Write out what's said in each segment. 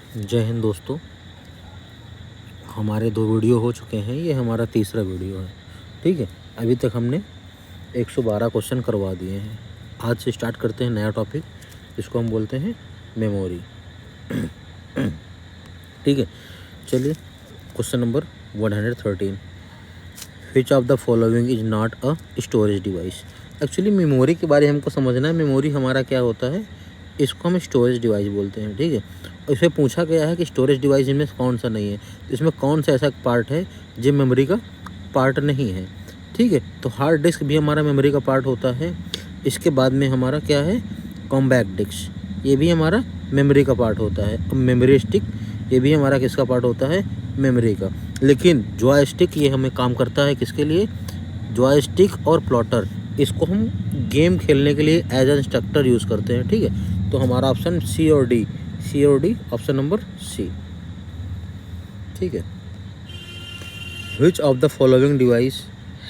जय हिंद दोस्तों, हमारे 2 वीडियो हो चुके हैं। ये हमारा तीसरा वीडियो है। ठीक है, अभी तक हमने 112 क्वेश्चन करवा दिए हैं। आज से स्टार्ट करते हैं नया टॉपिक, इसको हम बोलते हैं मेमोरी। ठीक है, चलिए question number 113, which of the following is not a storage device. Actually memory के बारे में हमको समझना है। मेमोरी हमारा क्या होता है, इसको हम स्टोरेज डिवाइस बोलते हैं। ठीक है, और इसमें पूछा गया है कि स्टोरेज डिवाइस इनमें कौन सा नहीं है, इसमें कौन सा ऐसा पार्ट है जो मेमोरी का पार्ट नहीं है। ठीक है, तो हार्ड डिस्क भी हमारा मेमोरी का पार्ट होता है। इसके बाद में हमारा क्या है, कॉम्पैक्ट डिस्क, ये भी हमारा मेमोरी का पार्ट होता है। अब मेमोरी स्टिक, ये भी हमारा किसका पार्ट होता है, मेमोरी का। लेकिन जॉयस्टिक ये हमें काम करता है किसके लिए, जॉयस्टिक और प्लॉटर, इसको हम गेम खेलने के लिए एज एन इंस्ट्रक्टर यूज़ करते हैं। ठीक है, तो हमारा ऑप्शन सी और डी, ऑप्शन नंबर सी। ठीक है, which of the following device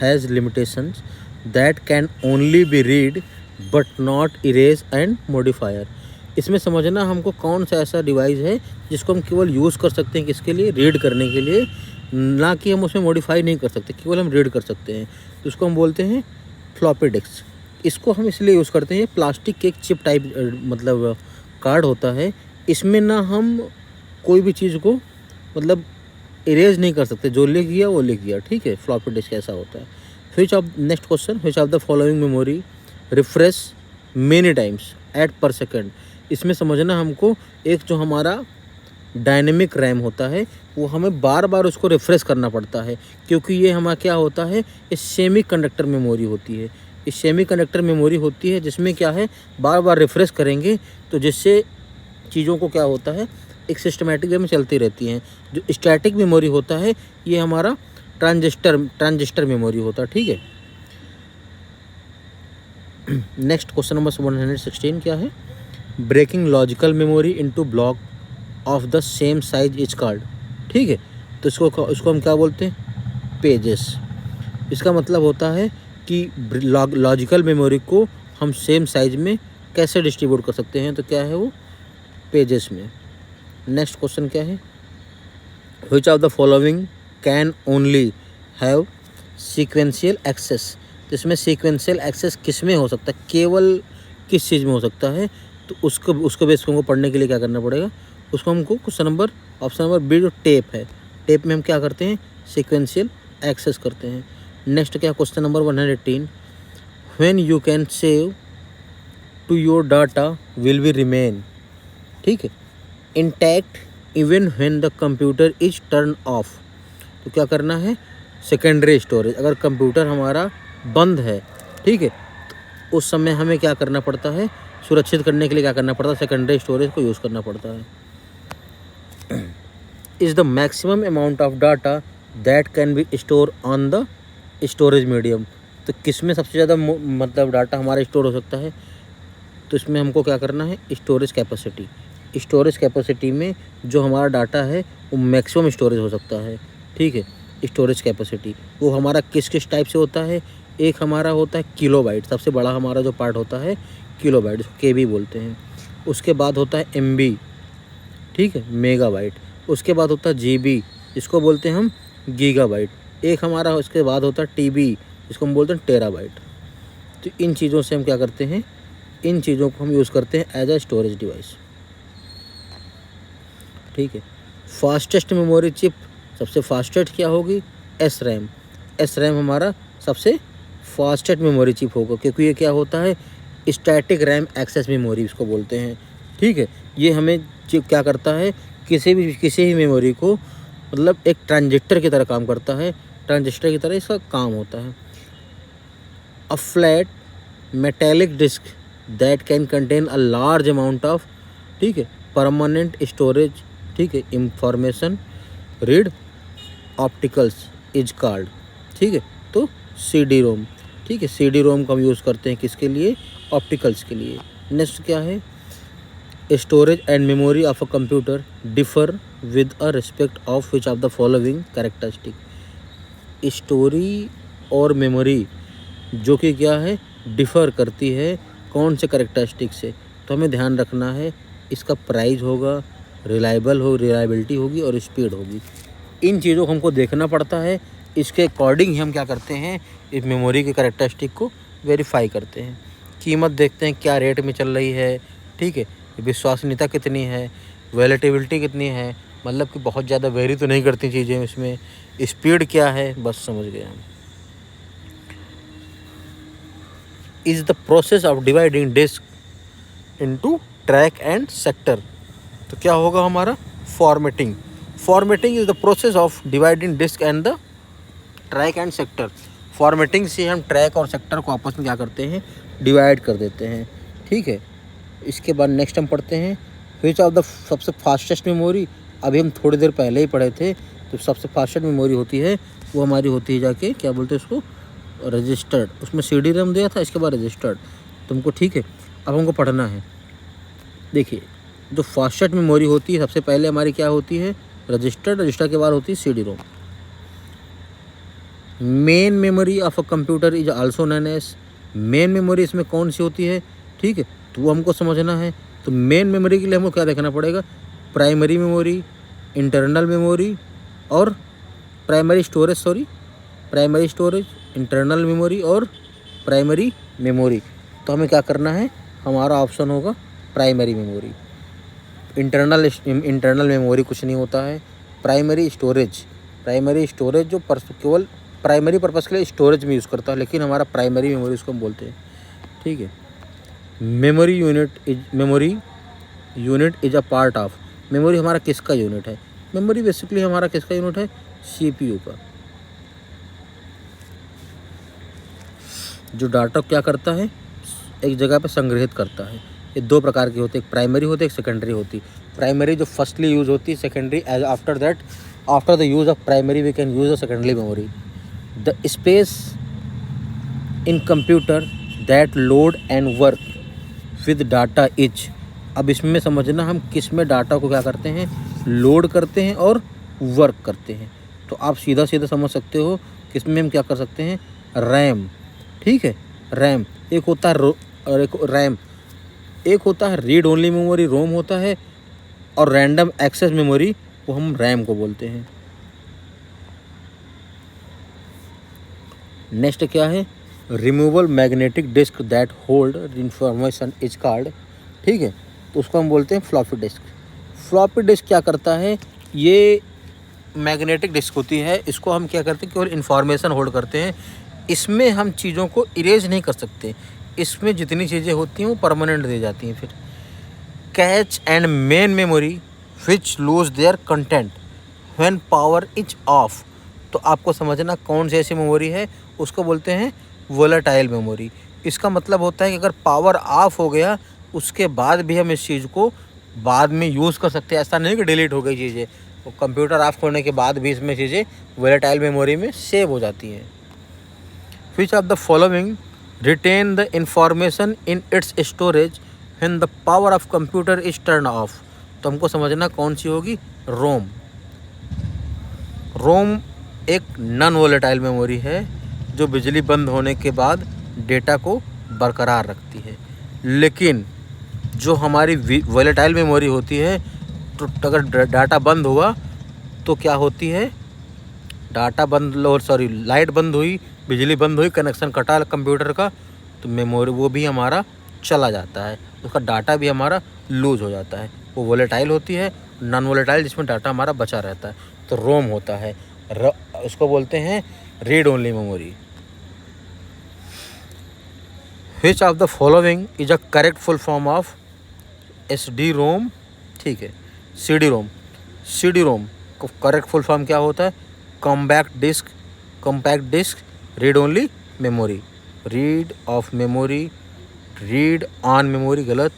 has limitations that can only be read but not erase and modifier. इसमें समझना हमको कौन सा ऐसा डिवाइस है जिसको हम केवल यूज़ कर सकते हैं किसके लिए, रीड करने के लिए, ना कि हम उसमें मॉडिफाई नहीं कर सकते, केवल हम रीड कर सकते हैं। तो उसको हम बोलते हैं फ्लॉपी डिस्क। इसको हम इसलिए यूज़ करते हैं, प्लास्टिक के एक चिप टाइप मतलब कार्ड होता है। इसमें ना हम कोई भी चीज़ को मतलब इरेज नहीं कर सकते, जो लिख गया वो लिख गया। ठीक है, फ्लॉपी डिस्क ऐसा होता है। Which of next question, which of the following memory refresh many times at per second. इसमें समझना हमको, एक जो हमारा डायनेमिक रैम होता है वो हमें बार बार उसको रिफ्रेश करना पड़ता है, क्योंकि ये हमारा क्या होता है, ये सेमी कंडक्टर मेमोरी होती है। ये सेमी कंडक्टर मेमोरी होती है जिसमें क्या है, बार बार रिफ्रेश करेंगे तो जिससे चीज़ों को क्या होता है, एक सिस्टमेटिक वे में चलती रहती हैं। जो स्टैटिक मेमोरी होता है ये हमारा ट्रांजिस्टर मेमोरी होता है। ठीक है, नेक्स्ट क्वेश्चन नंबर 116 क्या है, breaking logical memory into block of the same size is called. ठीक है, तो इसको हम क्या बोलते हैं, पेजेस। इसका मतलब होता है कि लॉजिकल मेमोरी को हम सेम साइज में कैसे डिस्ट्रीब्यूट कर सकते हैं, तो क्या है वो, पेजेस में। नेक्स्ट क्वेश्चन क्या है, which of the following can only have sequential access. तो इसमें सीक्वेंशियल एक्सेस किस में हो सकता है, केवल किस चीज़ में हो सकता है, तो उसको बेस को पढ़ने के लिए क्या करना पड़ेगा, उसको हमको question number option number B जो टेप है, टेप में हम क्या करते हैं, सीक्वेंशियल एक्सेस करते हैं। नेक्स्ट क्या, question number 118, when you can save to your data will be remain. ठीक है, intact even when the computer is turn off. तो क्या करना है, सेकेंडरी स्टोरेज, अगर कंप्यूटर हमारा बंद है, ठीक है, तो उस समय हमें क्या करना पड़ता है, सुरक्षित करने के लिए क्या करना पड़ता है, सेकेंडरी स्टोरेज को यूज़ करना पड़ता है। Is the maximum amount of data that can be store on the storage medium. तो किस में सबसे ज़्यादा मतलब डाटा हमारा स्टोर हो सकता है, तो इसमें हमको क्या करना है, स्टोरेज कैपेसिटी। स्टोरेज कैपेसिटी में जो हमारा डाटा है वो मैक्सिमम स्टोरेज हो सकता है। ठीक है, स्टोरेज कैपेसिटी वो हमारा किस किस टाइप से होता है, एक हमारा होता है किलोबाइट, सबसे बड़ा हमारा जो पार्ट होता है किलोबाइट, इसको केबी बोलते हैं। उसके बाद होता है एमबी, ठीक है, मेगाबाइट। उसके बाद होता है जीबी, इसको बोलते हैं हम गीगाबाइट। एक हमारा उसके बाद होता है टीबी, इसको हम बोलते हैं टेराबाइट। तो इन चीज़ों से हम क्या करते हैं, इन चीज़ों को हम यूज़ करते हैं एज अ स्टोरेज डिवाइस। ठीक है, फास्टेस्ट मेमोरी चिप, सबसे फास्टेस्ट क्या होगी, एस रैम। एस रैम हमारा सबसे फास्टेस्ट मेमोरी चिप होगा, क्योंकि ये क्या होता है, स्टैटिक रैम एक्सेस मेमोरी इसको बोलते हैं। ठीक है, ये हमें चिप क्या करता है, किसी भी मेमोरी को मतलब एक ट्रांजिस्टर की तरह काम करता है, ट्रांजिस्टर की तरह इसका काम होता है। A flat metallic disk that can contain a large amount of, ठीक है, परमानेंट स्टोरेज, ठीक है, information read opticals is called. ठीक है, तो सी डी रोम। ठीक है, सी डी रोम का हम यूज़ करते हैं किसके लिए, ऑप्टिकल्स के लिए। नेक्स्ट क्या है, storage and memory of a computer differ with a respect of which of the following characteristic. Story और मेमोरी जो कि क्या है, डिफ़र करती है कौन से कैरेक्टरिस्टिक से, तो हमें ध्यान रखना है, इसका प्राइस होगा, रिलायबिलिटी होगी और स्पीड होगी। इन चीज़ों को हमको देखना पड़ता है, इसके अकॉर्डिंग ही हम क्या करते हैं, इस मेमोरी के कैरेक्टरिस्टिक को वेरीफाई करते हैं। कीमत देखते हैं क्या रेट में चल रही है, ठीक है, विश्वसनीयता कितनी है, वैलिडिटी कितनी है, मतलब कि बहुत ज़्यादा वेरी तो नहीं करती चीज़ें इसमें, स्पीड क्या है, बस समझ गए हम। Is the process of dividing disk into track and sector. तो क्या होगा हमारा formatting. Formatting is the process of dividing disk and the track and sector. Formatting से हम ट्रैक और सेक्टर को आपस में क्या करते हैं, डिवाइड कर देते हैं, ठीक है। इसके बाद नेक्स्ट हम पढ़ते हैं विच ऑफ द सबसे फास्टेस्ट मेमोरी। अभी हम थोड़ी देर पहले ही पढ़े थे, तो सबसे फास्टेस्ट मेमोरी होती है वो हमारी होती है जाके क्या बोलते हैं उसको, रजिस्टर्ड। उसमें CD रैम दिया था, इसके बाद रजिस्टर्ड तुमको, ठीक है। अब हमको पढ़ना है, देखिए जो फास्टेस्ट मेमोरी होती है सबसे पहले हमारी क्या होती है, रजिस्टर्ड। रजिस्टर के बाद होती है CD ROM. Main memory of a computer is also known as. Main memory इसमें कौन सी होती है, ठीक है, तो वो हमको समझना है। तो मेन मेमोरी के लिए हमको क्या देखना पड़ेगा, प्राइमरी मेमोरी, इंटरनल मेमोरी और प्राइमरी स्टोरेज, इंटरनल मेमोरी और प्राइमरी मेमोरी। तो हमें क्या करना है, हमारा ऑप्शन होगा प्राइमरी मेमोरी। इंटरनल मेमोरी कुछ नहीं होता है। प्राइमरी स्टोरेज जो केवल प्राइमरी पर्पज़ के लिए स्टोरेज में यूज़ करता है, लेकिन हमारा प्राइमरी मेमोरी उसको हम बोलते हैं, ठीक है। Memory unit is a part of. Memory हमारा किसका यूनिट है, मेमोरी बेसिकली हमारा किसका यूनिट है, CPU का। जो डाटा क्या करता है, एक जगह पर संग्रहित करता है। ये दो प्रकार की होती है, एक प्राइमरी होती है, एक सेकेंडरी होती है। प्राइमरी जो फर्स्टली यूज़ होती है, secondary as after the use of primary we can use a secondary memory. The space in computer that load and work with data is. अब इसमें समझना हम किस में डाटा को क्या करते हैं, लोड करते हैं और वर्क करते हैं। तो आप सीधा समझ सकते हो किसमें हम क्या कर सकते हैं, रैम, ठीक है, रैम एक होता है और एक रैम, एक होता है रीड ओनली मेमोरी, रोम होता है, और रैंडम एक्सेस मेमोरी वो हम रैम को बोलते हैं। नेक्स्ट क्या है, removal magnetic disk that hold information is called, ठीक है, तो उसको हम बोलते हैं फ्लॉपी डिस्क। फ्लॉपी डिस्क क्या करता है, ये मैग्नेटिक डिस्क होती है, इसको हम क्या करते हैं, केवल इन्फॉर्मेशन होल्ड करते हैं। इसमें हम चीज़ों को इरेज नहीं कर सकते, इसमें जितनी चीज़ें होती हैं वो परमानेंट दे जाती हैं। फिर catch and main memory which lose their content when power is of. तो आपको समझना कौन सी ऐसी मेमोरी है, उसको बोलते हैं वोलेटाइल मेमोरी। इसका मतलब होता है कि अगर पावर ऑफ हो गया उसके बाद भी हम इस चीज़ को बाद में यूज़ कर सकते हैं। ऐसा नहीं कि डिलीट हो गई चीज़ें, तो कंप्यूटर ऑफ होने के बाद भी इसमें चीज़ें वोलेटाइल मेमोरी में सेव हो जाती हैं। Which of the following retain the information in its storage when the power of computer is turn off. तो हमको समझना कौन सी होगी, रोम। रोम एक नॉन वोलेटाइल मेमोरी है जो बिजली बंद होने के बाद डेटा को बरकरार रखती है। लेकिन जो हमारी वोलेटाइल मेमोरी होती है, तो अगर डाटा बंद हुआ तो क्या होती है, लाइट बंद हुई, बिजली बंद हुई, कनेक्शन कटा कंप्यूटर का, तो मेमोरी वो भी हमारा चला जाता है, उसका डाटा भी हमारा लूज हो जाता है। वो वोलेटाइल होती है, नॉन वोलेटाइल जिसमें डाटा हमारा बचा रहता है, तो रोम होता है। उसको बोलते हैं read only memory. Which of the following is a correct full form of SD रोम, ठीक है, CD रोम को करेक्ट फुल फॉर्म क्या होता है, compact disk read only memory. Read of memory, read on memory गलत,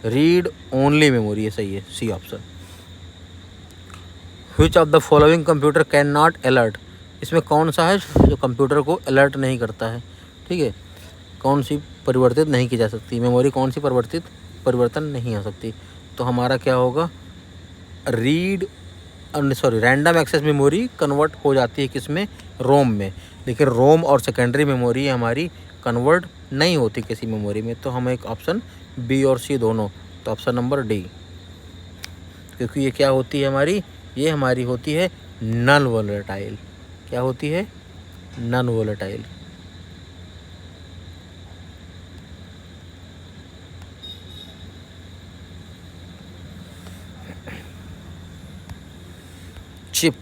रीड ओनली मेमोरी ये सही है, C option. Which of the following computer can not alert. इसमें कौन सा है जो कंप्यूटर को अलर्ट नहीं करता है, ठीक है, कौन सी परिवर्तित नहीं की जा सकती मेमोरी, कौन सी परिवर्तन नहीं हो सकती। तो हमारा क्या होगा, रैंडम एक्सेस मेमोरी कन्वर्ट हो जाती है किसमें, रोम में, लेकिन रोम और सेकेंडरी मेमोरी हमारी कन्वर्ट नहीं होती किसी मेमोरी में। तो हमें एक ऑप्शन B और C दोनों, तो ऑप्शन नंबर D। क्योंकि ये क्या होती है हमारी, ये हमारी होती है नॉन वोलेटाइल। क्या होती है? Non volatile. Chip,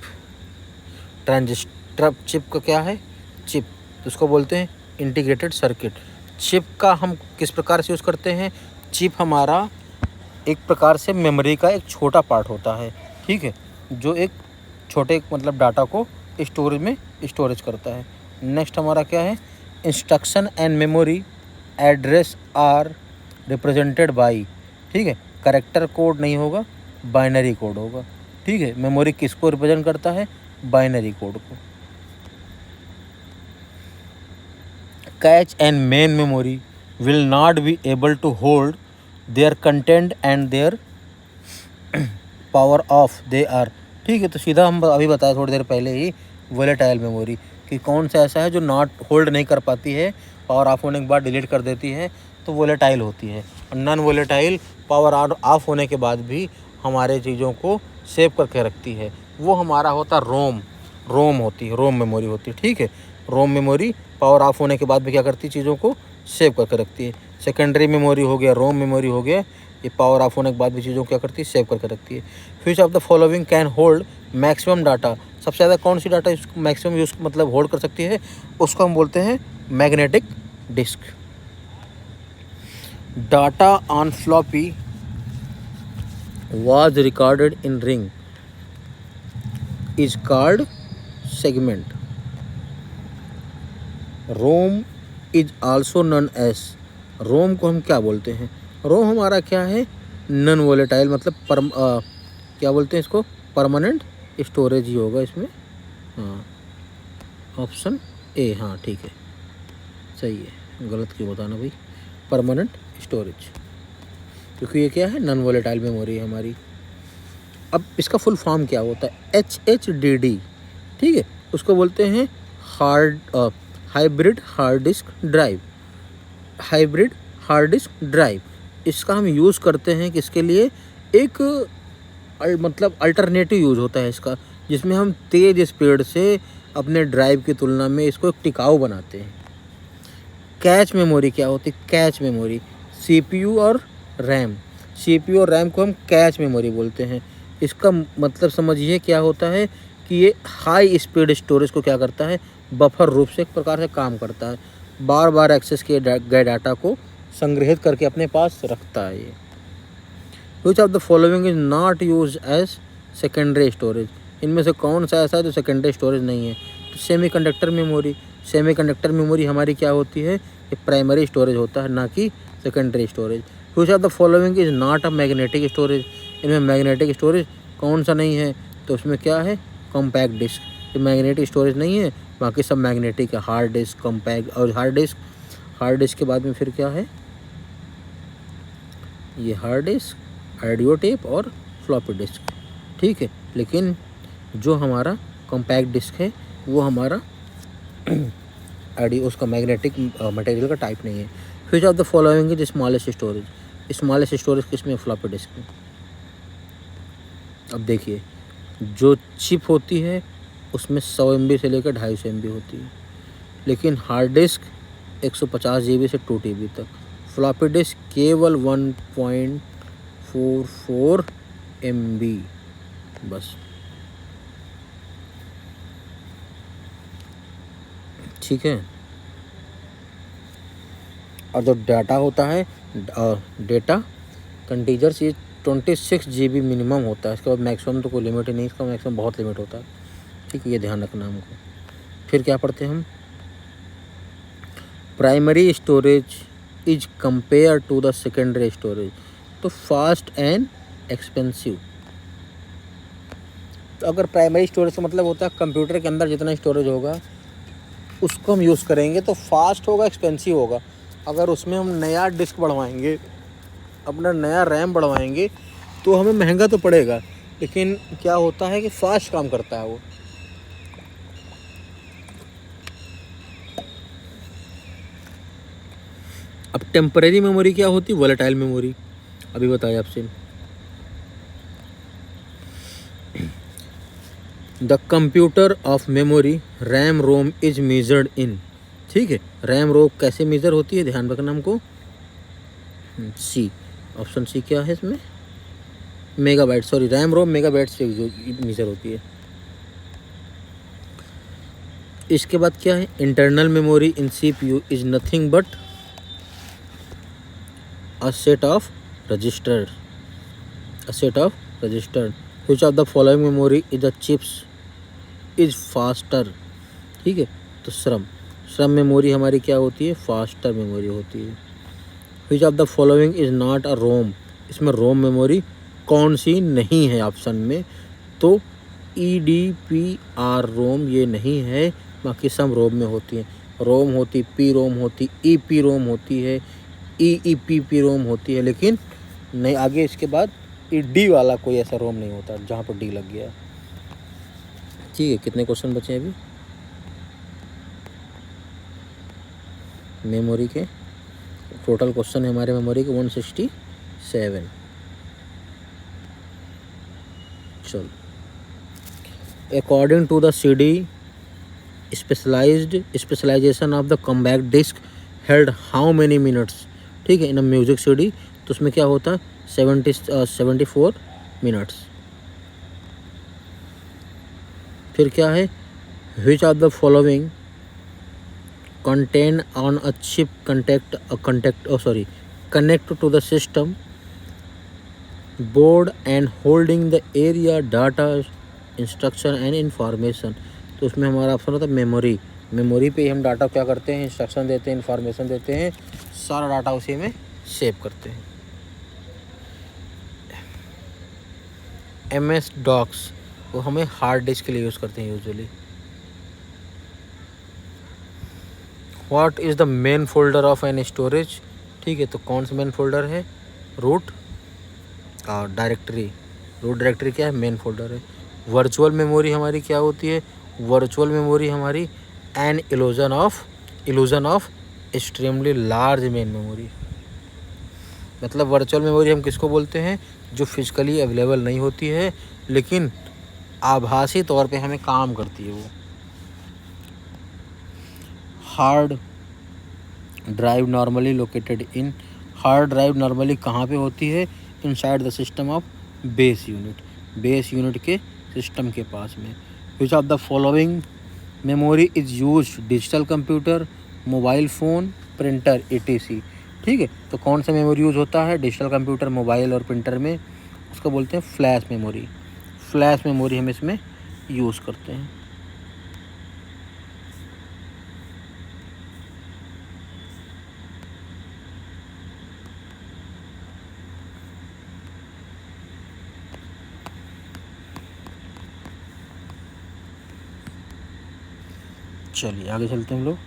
transistor chip का क्या है? चिप, तो उसको बोलते हैं इंटीग्रेटेड सर्किट। चिप का हम किस प्रकार से यूज़ करते हैं? चिप हमारा एक प्रकार से मेमोरी का एक छोटा पार्ट होता है, ठीक है, जो एक छोटे मतलब डाटा को स्टोरेज में स्टोरेज करता है। नेक्स्ट हमारा क्या है? Instruction and memory address are represented by, ठीक है, कैरेक्टर कोड नहीं होगा, बाइनरी कोड होगा, ठीक है। मेमोरी किसको रिप्रेजेंट करता है? बाइनरी कोड को। Cache and main memory will not be able to hold their content and their power off they are, ठीक है। तो सीधा हम अभी बताया थोड़ी देर पहले ही वोलेटाइल मेमोरी कि कौन सा ऐसा है जो नॉट होल्ड नहीं कर पाती है, पावर ऑफ होने के बाद डिलीट कर देती है, तो वोलेटाइल होती है। और नॉन वोलेटाइल पावर ऑफ होने के बाद भी हमारे चीज़ों को सेव करके रखती है, वो हमारा होता रोम होती है, रोम मेमोरी होती है, ठीक है। रोम मेमोरी पावर ऑफ होने के बाद भी क्या करती है? चीज़ों को सेव करके रखती है। सेकेंडरी मेमोरी हो गया, रोम मेमोरी हो गया, ये पावर ऑफ होने के बाद भी चीज़ों को क्या करती है? सेव करके रखती है। Which of the following can hold maximum data, सबसे ज़्यादा कौन सी डाटा इसको मैक्सिमम यूज मतलब होल्ड कर सकती है? उसको हम बोलते हैं magnetic disk. Data on floppy was recorded in ring is called segment. ROM is also known as, ROM को हम क्या बोलते हैं? ROM हमारा क्या है? नॉन वोलेटाइल, मतलब क्या बोलते हैं इसको? परमानेंट स्टोरेज ही होगा इसमें। हाँ, ऑप्शन ए, हाँ ठीक है, सही है, गलत क्यों बताना भाई। परमानेंट स्टोरेज, क्योंकि ये क्या है? नॉन वोलेटाइल मेमोरी है हमारी। अब इसका फुल फॉर्म क्या होता है? HHDD, ठीक है, उसको बोलते हैं hybrid hard disk drive. Hybrid hard disk drive, इसका हम यूज़ करते हैं किसके लिए? एक मतलब अल्टरनेटिव यूज़ होता है इसका, जिसमें हम तेज़ स्पीड से अपने ड्राइव की तुलना में इसको एक टिकाऊ बनाते हैं। कैच मेमोरी क्या होती है? कैच मेमोरी CPU और रैम, CPU और रैम को हम कैच मेमोरी बोलते हैं। इसका मतलब समझिए क्या होता है कि ये हाई स्पीड स्टोरेज को क्या करता है? बफर रूप से एक प्रकार से काम करता है, बार बार एक्सेस किए गए डाटा को संग्रहित करके अपने पास रखता है ये। Which of the following is not use as secondary storage, इनमें से कौन सा ऐसा है जो सेकेंडरी स्टोरेज नहीं है? तो सेमीकंडक्टर मेमोरी। सेमीकंडक्टर मेमोरी हमारी क्या होती है? ये प्राइमरी स्टोरेज होता है, ना कि secondary storage. Which of the following is not a magnetic storage, इनमें मैग्नेटिक स्टोरेज कौन सा नहीं है? तो उसमें क्या है? कॉम्पैक्ट डिस्क, ये मैग्नेटिक स्टोरेज नहीं है, बाकी सब मैग्नेटिक है। हार्ड डिस्क, कॉम्पैक्ट और हार्ड डिस्क। हार्ड डिस्क के बाद में फिर क्या है? ये हार्ड डिस्क, ऑडियो टेप और फ्लॉपी डिस्क, ठीक है। लेकिन जो हमारा कॉम्पैक्ट डिस्क है वो हमारा ऑडियो, उसका मैग्नेटिक मटेरियल का टाइप नहीं है। Which of the following is smallest storage, smallest storage किसमें? फ्लॉपी डिस्क में। अब देखिए, जो चिप होती है उसमें 100 MB से लेकर 250 MB होती है, लेकिन हार्ड डिस्क 150 GB से 2 TB तक। फ्लॉपी डिस्क केवल 1.44 MB बस, ठीक है। और जो डाटा होता है, डेटा कंटीजर्स, ये 26 GB मिनिमम होता है। इसके बाद मैक्सिमम तो कोई लिमिट ही नहीं, इसका मैक्सिमम बहुत लिमिट होता है, ठीक है, ये ध्यान रखना हमको। फिर क्या पढ़ते हैं हम? Primary storage is compare to the secondary storage, तो फास्ट एंड एक्सपेंसिव। तो अगर प्राइमरी स्टोरेज का मतलब होता है कंप्यूटर के अंदर जितना स्टोरेज होगा उसको हम यूज़ करेंगे तो फास्ट होगा, एक्सपेंसिव होगा। अगर उसमें हम नया डिस्क बढ़वाएंगे, अपना नया रैम बढ़वाएंगे, तो हमें महंगा तो पड़ेगा, लेकिन क्या होता है कि फास्ट काम करता है वो। अब टेम्परेरी मेमोरी क्या होती है? वोलेटाइल मेमोरी, अभी बताया आपसे। The computer of memory RAM ROM is measured in, ठीक है, रैम रोम कैसे मेजर होती है, ध्यान रखना हमको। सी, ऑप्शन सी क्या है इसमें, megabyte, sorry RAM ROM megabyte से जो मेजर होती है। इसके बाद क्या है, internal memory in CPU is nothing but a set of register, a set of register. Which of the following memory is the chips is faster, ठीक है, तो श्रम मेमोरी हमारी क्या होती है, फास्टर मेमोरी होती है। Which of the following is not a ROM, इसमें रोम मेमोरी कौन सी नहीं है ऑप्शन में, तो EDPR रोम ये नहीं है, बाकी सब रोम में होती है। रोम होती, पी रोम होती, EP रोम होती है, EEPP रोम होती है, लेकिन नहीं आगे इसके बाद D वाला कोई ऐसा रोम नहीं होता जहाँ पर D लग गया। ठीक है, कितने क्वेश्चन बचे हैं अभी मेमोरी के, टोटल क्वेश्चन है हमारे मेमोरी के 167। चलो, according to the CD specialization of the compact disk held how many minutes, ठीक है, इन अ म्यूजिक CD, तो उसमें क्या होता है 74 मिनट्स। फिर क्या है, which of the following contain on a chip connect to the system board and holding the area data instruction and information, तो उसमें हमारा ऑप्शन होता है मेमोरी। मेमोरी पे हम डाटा क्या करते हैं, इंस्ट्रक्शन देते हैं, इंफॉर्मेशन देते हैं, सारा डाटा उसी में सेव करते हैं। MS DOS वो हमें हार्ड डिस्क के लिए यूज़ करते हैं usually. What is the main folder of an storage, ठीक है, तो कौन सा मेन फोल्डर है, रूट और डायरेक्टरी। रूट डायरेक्टरी क्या है, मेन फोल्डर है। वर्चुअल मेमोरी हमारी क्या होती है, वर्चुअल मेमोरी हमारी an illusion of extremely large main memory. मतलब वर्चुअल मेमोरी हम किसको बोलते हैं, जो फिजिकली अवेलेबल नहीं होती है लेकिन आभासी तौर पे हमें काम करती है वो। Hard drive normally located in, hard drive normally कहाँ पे होती है, inside the system of base unit, base unit के सिस्टम के पास में। विच of the following memory is use, digital computer, mobile phone, printer ETC, ठीक है, तो कौन सा मेमोरी यूज होता है डिजिटल कंप्यूटर, मोबाइल और प्रिंटर में, उसको बोलते हैं फ्लैश मेमोरी। फ्लैश मेमोरी हम इसमें यूज़ करते हैं। चलिए आगे चलते हैं हम लोग।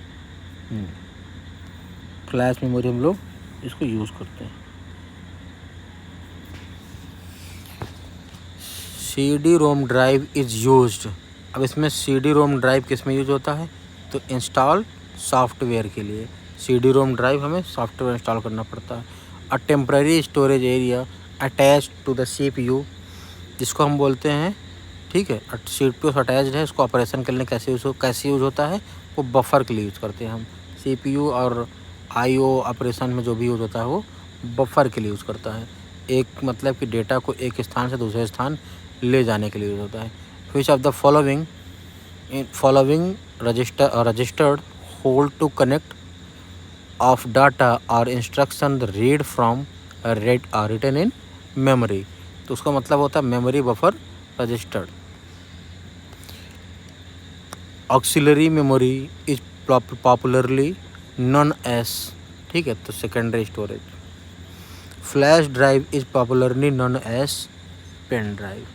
फ्लैश मेमोरी हम लोग इसको यूज़ करते हैं। CD-ROM ड्राइव इज़ यूज्ड, अब इसमें CD-ROM ड्राइव किस में यूज होता है, तो इंस्टॉल सॉफ्टवेयर के लिए CD-ROM ड्राइव हमें सॉफ्टवेयर इंस्टॉल करना पड़ता है। A temporary storage area attach to the CPU, जिसको हम बोलते हैं, ठीक है, CPU से अटैच्ड है, इसको ऑपरेशन करने कैसे यूज़ होता है, वो बफर के लिए यूज़ करते हैं हम। CPU और IO ऑपरेशन में जो भी यूज़ होता है वो बफर के लिए यूज़ करता है, एक मतलब कि डेटा को एक स्थान से दूसरे स्थान ले जाने के लिए यूज़ होता है। Which of the following registered hold to connect of data और instruction read from written in memory, तो उसका मतलब होता है memory buffer registered. Auxiliary memory is popularly known as, ठीक है, तो secondary storage. Flash drive is popularly known as pen drive,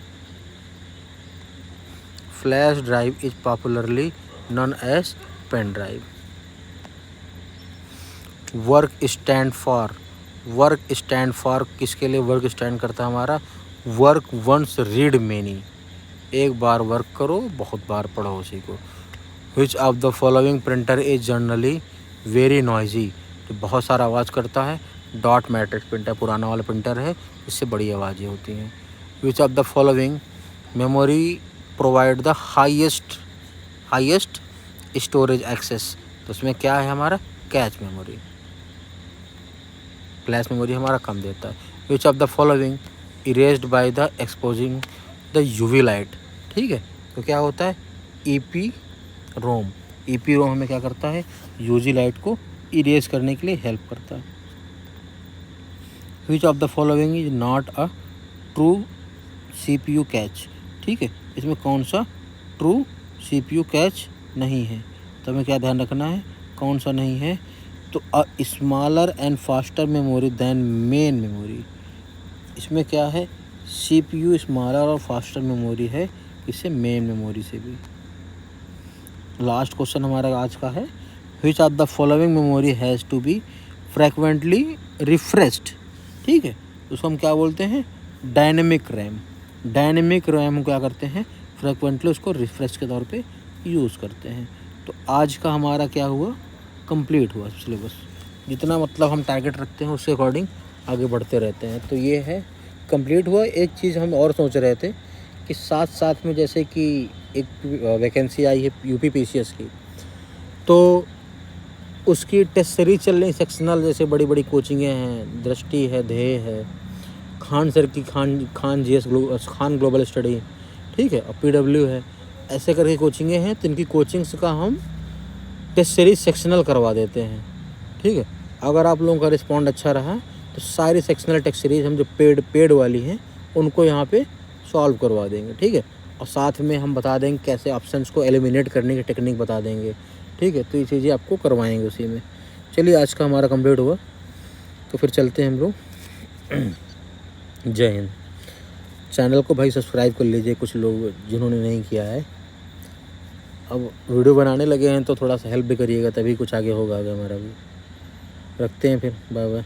flash drive is popularly known as pen drive. Work stand for किसके लिए वर्क स्टैंड करता है हमारा, work once read many, एक बार work करो बहुत बार पढ़ो उसी को। विच of the following printer is generally very noisy, तो बहुत सारा आवाज़ करता है, डॉट मैट्रिक्स प्रिंटर पुराना वाला प्रिंटर है, इससे बड़ी आवाज़ें होती हैं। Which of the following memory provide the highest storage access. तो उसमें क्या है हमारा कैच मेमोरी, फ्लैश मेमोरी हमारा कम देता है। Which of the following erased by the exposing the UV light. ठीक है, तो क्या होता है ईपी रोम हमें क्या करता है यूवी लाइट को इरेज करने के लिए हेल्प करता है। Which of the following is not a true CPU catch. ठीक है, इसमें कौन सा ट्रू CPU कैच नहीं है, तो हमें क्या ध्यान रखना है कौन सा नहीं है। तो a smaller and faster memory than main memory, इसमें क्या है CPU स्मॉलर और फास्टर मेमोरी है इससे मेन मेमोरी से भी। लास्ट क्वेश्चन हमारा आज का है which of the following memory has to be frequently refreshed. ठीक है, उसको हम क्या बोलते हैं डायनेमिक रैम। डायनेमिक रैम हम क्या करते हैं फ्रिक्वेंटली उसको रिफ्रेश के तौर पे यूज़ करते हैं। तो आज का हमारा क्या हुआ कंप्लीट हुआ सिलेबस, जितना मतलब हम टारगेट रखते हैं उसके अकॉर्डिंग आगे बढ़ते रहते हैं। तो ये है कंप्लीट हुआ। एक चीज़ हम और सोच रहे थे कि साथ साथ में जैसे कि एक वैकेंसी आई है UPPCS की, तो उसकी टेस्ट सीरीज चल रही सेक्शनल, जैसे बड़ी बड़ी कोचिंगें हैं, दृष्टि है, ध्येय है, खान सर की Khan GS Khan global study, ठीक है, और PW है, ऐसे करके कोचिंगें हैं। तो इनकी कोचिंग्स का हम टेस्ट सीरीज सेक्शनल करवा देते हैं। ठीक है, अगर आप लोगों का रिस्पॉन्ड अच्छा रहा तो सारी सेक्शनल टेस्ट सीरीज हम जो पेड वाली हैं उनको यहाँ पे सॉल्व करवा देंगे। ठीक है, और साथ में हम बता देंगे कैसे ऑप्शंस को एलिमिनेट करने की टेक्निक बता देंगे। ठीक है, तो ये चीज़ें आपको करवाएंगे उसी में। चलिए आज का हमारा कंप्लीट हुआ, तो फिर चलते हैं हम लोग। जय हिंद। चैनल को भाई सब्सक्राइब कर लीजिए कुछ लोग जिन्होंने नहीं किया है। अब वीडियो बनाने लगे हैं तो थोड़ा सा हेल्प भी करिएगा, तभी कुछ आगे होगा आगे हमारा भी। रखते हैं फिर, बाय बाय।